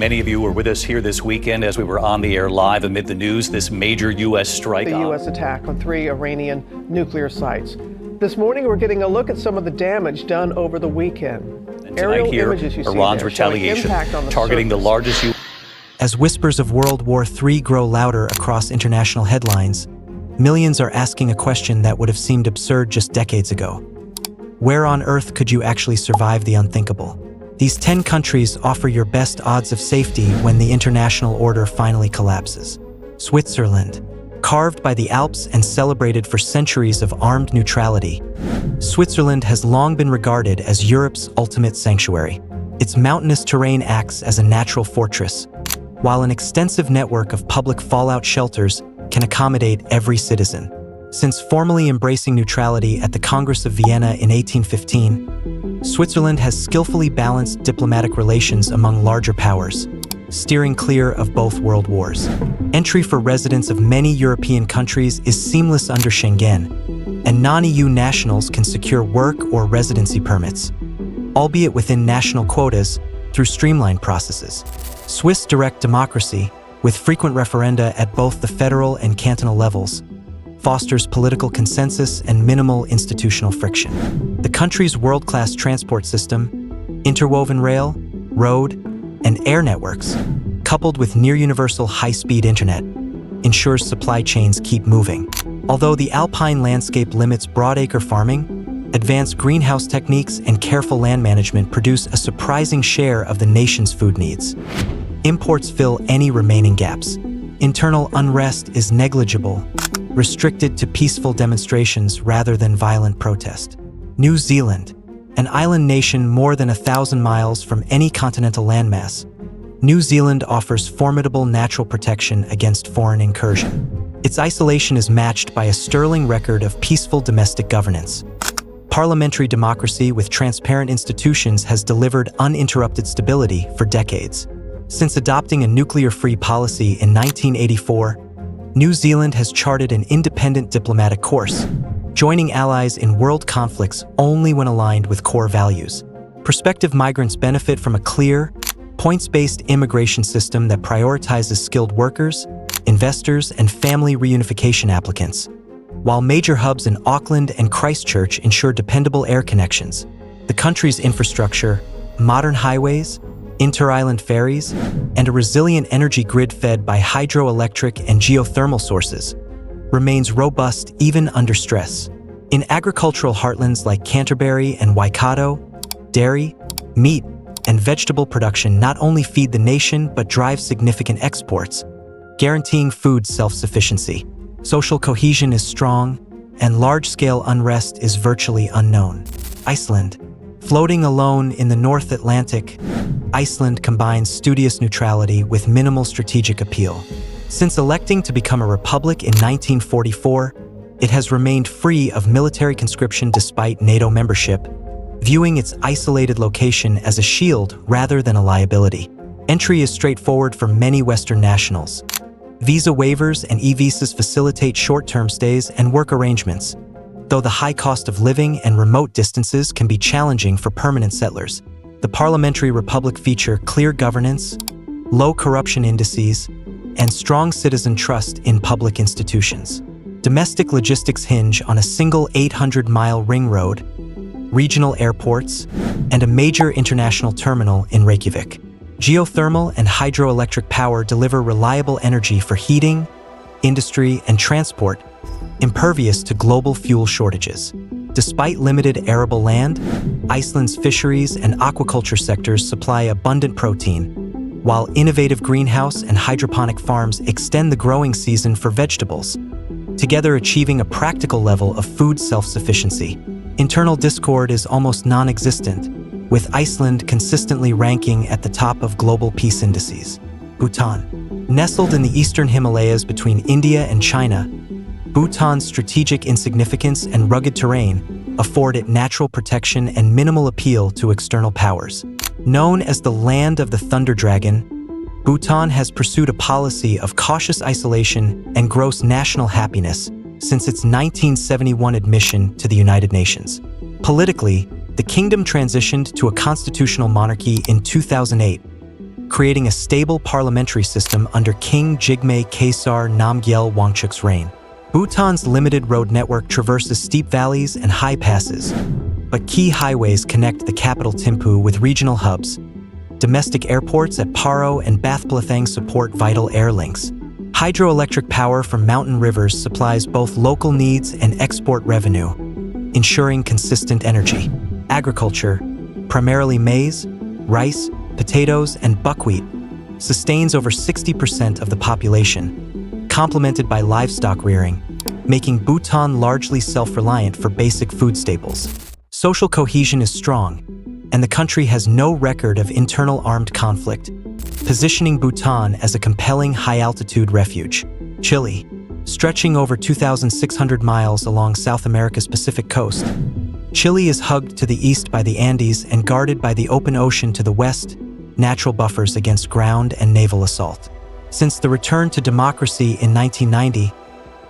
Many of you were with us here this weekend as we were on the air live amid the news, this major U.S. strike. The U.S. attack on 3 Iranian nuclear sites. This morning, we're getting a look at some of the damage done over the weekend. And tonight here, Iran's retaliation targeting the largest U.S. As whispers of World War III grow louder across international headlines, millions are asking a question that would have seemed absurd just decades ago. Where on earth could you actually survive the unthinkable? These 10 countries offer your best odds of safety when the international order finally collapses. Switzerland, carved by the Alps and celebrated for centuries of armed neutrality, Switzerland has long been regarded as Europe's ultimate sanctuary. Its mountainous terrain acts as a natural fortress, while an extensive network of public fallout shelters can accommodate every citizen. Since formally embracing neutrality at the Congress of Vienna in 1815, Switzerland has skillfully balanced diplomatic relations among larger powers, steering clear of both world wars. Entry for residents of many European countries is seamless under Schengen, and non-EU nationals can secure work or residency permits, albeit within national quotas, through streamlined processes. Swiss direct democracy, with frequent referenda at both the federal and cantonal levels, fosters political consensus and minimal institutional friction. The country's world-class transport system, interwoven rail, road, and air networks, coupled with near-universal high-speed internet, ensures supply chains keep moving. Although the alpine landscape limits broadacre farming, advanced greenhouse techniques and careful land management produce a surprising share of the nation's food needs. Imports fill any remaining gaps. Internal unrest is negligible, restricted to peaceful demonstrations rather than violent protest. New Zealand, an island nation more than 1,000 miles from any continental landmass, New Zealand offers formidable natural protection against foreign incursion. Its isolation is matched by a sterling record of peaceful domestic governance. Parliamentary democracy with transparent institutions has delivered uninterrupted stability for decades. Since adopting a nuclear-free policy in 1984, New Zealand has charted an independent diplomatic course, joining allies in world conflicts only when aligned with core values. Prospective migrants benefit from a clear, points-based immigration system that prioritizes skilled workers, investors, and family reunification applicants, while major hubs in Auckland and Christchurch ensure dependable air connections. The country's infrastructure, modern highways, inter-island ferries, and a resilient energy grid fed by hydroelectric and geothermal sources, remains robust even under stress. In agricultural heartlands like Canterbury and Waikato, dairy, meat, and vegetable production not only feed the nation but drive significant exports, guaranteeing food self-sufficiency. Social cohesion is strong, and large-scale unrest is virtually unknown. Iceland, floating alone in the North Atlantic, Iceland combines studious neutrality with minimal strategic appeal. Since electing to become a republic in 1944, it has remained free of military conscription despite NATO membership, viewing its isolated location as a shield rather than a liability. Entry is straightforward for many Western nationals. Visa waivers and e-visas facilitate short-term stays and work arrangements, though the high cost of living and remote distances can be challenging for permanent settlers. The parliamentary republic feature clear governance, low corruption indices, and strong citizen trust in public institutions. Domestic logistics hinge on a single 800-mile ring road, regional airports, and a major international terminal in Reykjavik. Geothermal and hydroelectric power deliver reliable energy for heating, industry, and transport, impervious to global fuel shortages. Despite limited arable land, Iceland's fisheries and aquaculture sectors supply abundant protein, while innovative greenhouse and hydroponic farms extend the growing season for vegetables, together achieving a practical level of food self-sufficiency. Internal discord is almost non-existent, with Iceland consistently ranking at the top of global peace indices. Bhutan, nestled in the eastern Himalayas between India and China, Bhutan's strategic insignificance and rugged terrain afford it natural protection and minimal appeal to external powers. Known as the Land of the Thunder Dragon, Bhutan has pursued a policy of cautious isolation and gross national happiness since its 1971 admission to the United Nations. Politically, the kingdom transitioned to a constitutional monarchy in 2008, creating a stable parliamentary system under King Jigme Kesar Namgyel Wangchuk's reign. Bhutan's limited road network traverses steep valleys and high passes, but key highways connect the capital Thimphu with regional hubs. Domestic airports at Paro and Bathplathang support vital air links. Hydroelectric power from mountain rivers supplies both local needs and export revenue, ensuring consistent energy. Agriculture, primarily maize, rice, potatoes, and buckwheat, sustains over 60% of the population, complemented by livestock rearing, making Bhutan largely self-reliant for basic food staples. Social cohesion is strong, and the country has no record of internal armed conflict, positioning Bhutan as a compelling high-altitude refuge. Chile, stretching over 2,600 miles along South America's Pacific coast. Chile is hugged to the east by the Andes and guarded by the open ocean to the west, natural buffers against ground and naval assault. Since the return to democracy in 1990,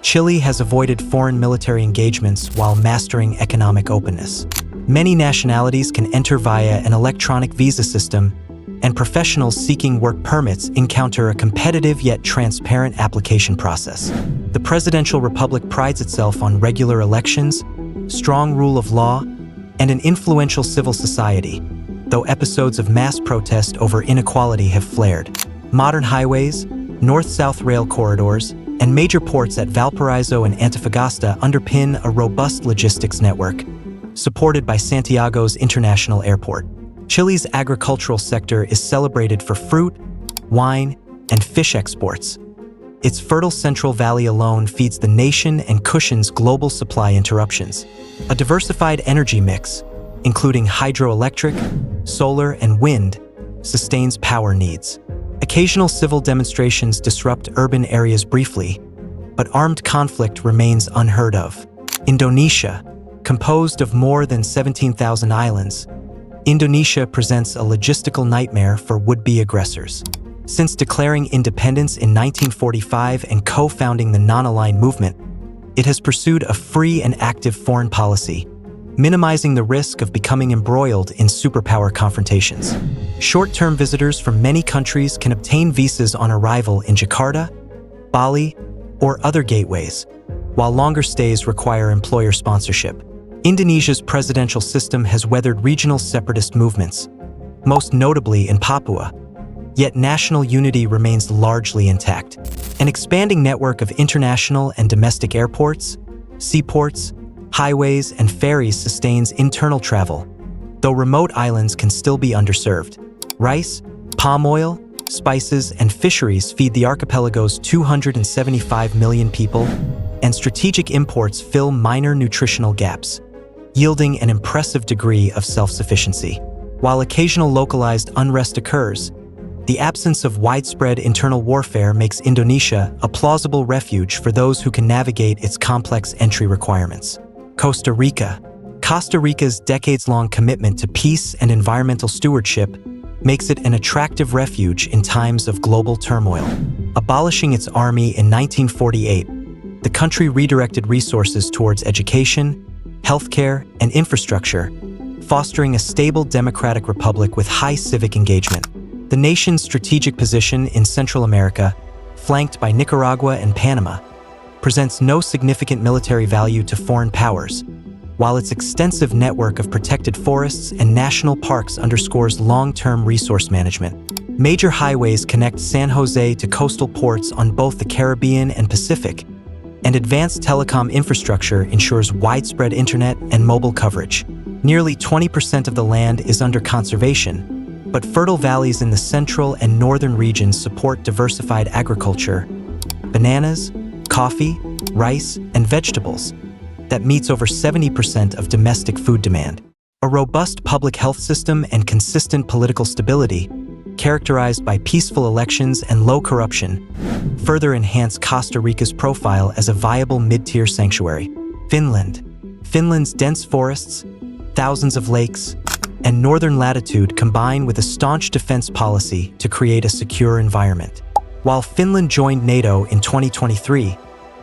Chile has avoided foreign military engagements while mastering economic openness. Many nationalities can enter via an electronic visa system, and professionals seeking work permits encounter a competitive yet transparent application process. The presidential republic prides itself on regular elections, strong rule of law, and an influential civil society, though episodes of mass protest over inequality have flared. Modern highways, north-south rail corridors, and major ports at Valparaiso and Antofagasta underpin a robust logistics network, supported by Santiago's International Airport. Chile's agricultural sector is celebrated for fruit, wine, and fish exports. Its fertile Central Valley alone feeds the nation and cushions global supply interruptions. A diversified energy mix, including hydroelectric, solar, and wind, sustains power needs. Occasional civil demonstrations disrupt urban areas briefly, but armed conflict remains unheard of. Indonesia, composed of more than 17,000 islands, Indonesia presents a logistical nightmare for would-be aggressors. Since declaring independence in 1945 and co-founding the non-aligned movement, it has pursued a free and active foreign policy, minimizing the risk of becoming embroiled in superpower confrontations. Short-term visitors from many countries can obtain visas on arrival in Jakarta, Bali, or other gateways, while longer stays require employer sponsorship. Indonesia's presidential system has weathered regional separatist movements, most notably in Papua, yet national unity remains largely intact. An expanding network of international and domestic airports, seaports, highways, and ferries sustains internal travel, though remote islands can still be underserved. Rice, palm oil, spices, and fisheries feed the archipelago's 275 million people, and strategic imports fill minor nutritional gaps, yielding an impressive degree of self-sufficiency. While occasional localized unrest occurs, the absence of widespread internal warfare makes Indonesia a plausible refuge for those who can navigate its complex entry requirements. Costa Rica. Costa Rica's decades-long commitment to peace and environmental stewardship makes it an attractive refuge in times of global turmoil. Abolishing its army in 1948, the country redirected resources towards education, healthcare, and infrastructure, fostering a stable democratic republic with high civic engagement. The nation's strategic position in Central America, flanked by Nicaragua and Panama, presents no significant military value to foreign powers, while its extensive network of protected forests and national parks underscores long-term resource management. Major highways connect San Jose to coastal ports on both the Caribbean and Pacific, and advanced telecom infrastructure ensures widespread internet and mobile coverage. Nearly 20% of the land is under conservation, but fertile valleys in the central and northern regions support diversified agriculture, bananas, coffee, rice, and vegetables, that meets over 70% of domestic food demand. A robust public health system and consistent political stability, characterized by peaceful elections and low corruption, further enhance Costa Rica's profile as a viable mid-tier sanctuary. Finland. Finland's dense forests, thousands of lakes, and northern latitude combine with a staunch defense policy to create a secure environment. While Finland joined NATO in 2023,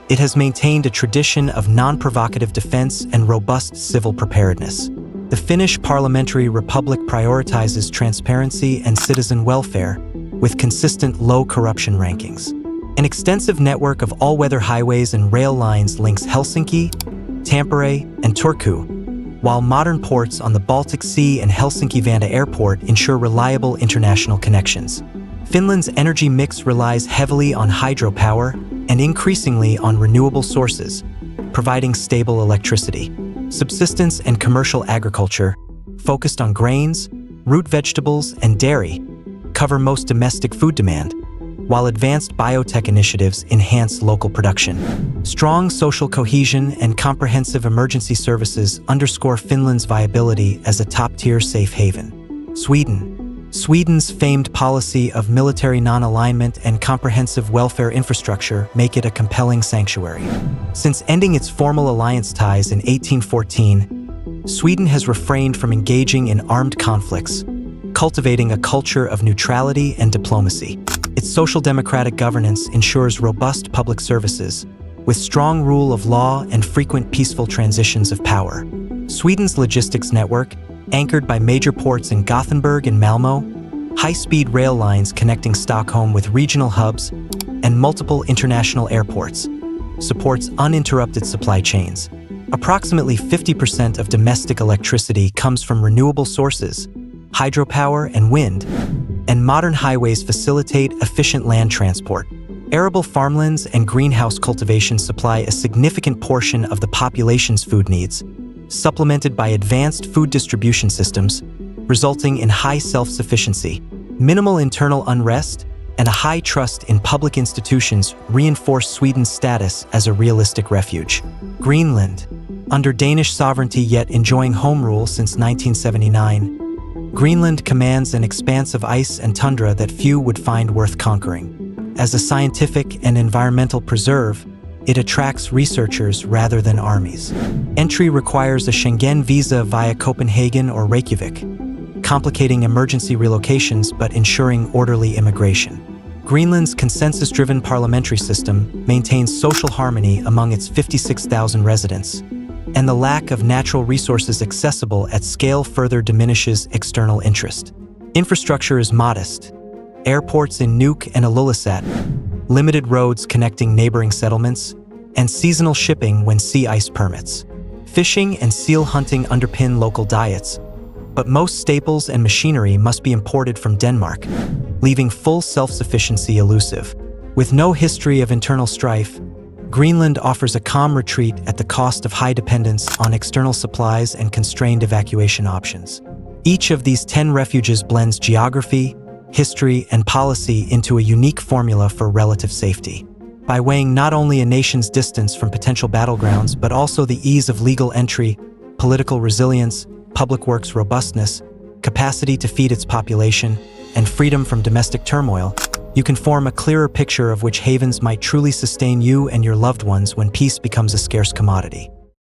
it has maintained a tradition of non-provocative defense and robust civil preparedness. The Finnish parliamentary republic prioritizes transparency and citizen welfare, with consistent low corruption rankings. An extensive network of all-weather highways and rail lines links Helsinki, Tampere, and Turku, while modern ports on the Baltic Sea and Helsinki-Vantaa Airport ensure reliable international connections. Finland's energy mix relies heavily on hydropower and increasingly on renewable sources, providing stable electricity. Subsistence and commercial agriculture, focused on grains, root vegetables, and dairy, cover most domestic food demand, while advanced biotech initiatives enhance local production. Strong social cohesion and comprehensive emergency services underscore Finland's viability as a top-tier safe haven. Sweden's famed policy of military non-alignment and comprehensive welfare infrastructure make it a compelling sanctuary. Since ending its formal alliance ties in 1814, Sweden has refrained from engaging in armed conflicts, cultivating a culture of neutrality and diplomacy. Its social democratic governance ensures robust public services, with strong rule of law and frequent peaceful transitions of power. Sweden's logistics network, anchored by major ports in Gothenburg and Malmö, high-speed rail lines connecting Stockholm with regional hubs, and multiple international airports, supports uninterrupted supply chains. Approximately 50% of domestic electricity comes from renewable sources, hydropower and wind, and modern highways facilitate efficient land transport. Arable farmlands and greenhouse cultivation supply a significant portion of the population's food needs, supplemented by advanced food distribution systems, resulting in high self-sufficiency. Minimal internal unrest and a high trust in public institutions reinforce Sweden's status as a realistic refuge. Greenland, under Danish sovereignty yet enjoying home rule since 1979, Greenland commands an expanse of ice and tundra that few would find worth conquering. As a scientific and environmental preserve, it attracts researchers rather than armies. Entry requires a Schengen visa via Copenhagen or Reykjavik, complicating emergency relocations but ensuring orderly immigration. Greenland's consensus-driven parliamentary system maintains social harmony among its 56,000 residents, and the lack of natural resources accessible at scale further diminishes external interest. Infrastructure is modest. Airports in Nuuk and Ilulissat, limited roads connecting neighboring settlements, and seasonal shipping when sea ice permits. Fishing and seal hunting underpin local diets, but most staples and machinery must be imported from Denmark, leaving full self-sufficiency elusive. With no history of internal strife, Greenland offers a calm retreat at the cost of high dependence on external supplies and constrained evacuation options. Each of these 10 refuges blends geography, history, and policy into a unique formula for relative safety. By weighing not only a nation's distance from potential battlegrounds, but also the ease of legal entry, political resilience, public works robustness, capacity to feed its population, and freedom from domestic turmoil, you can form a clearer picture of which havens might truly sustain you and your loved ones when peace becomes a scarce commodity.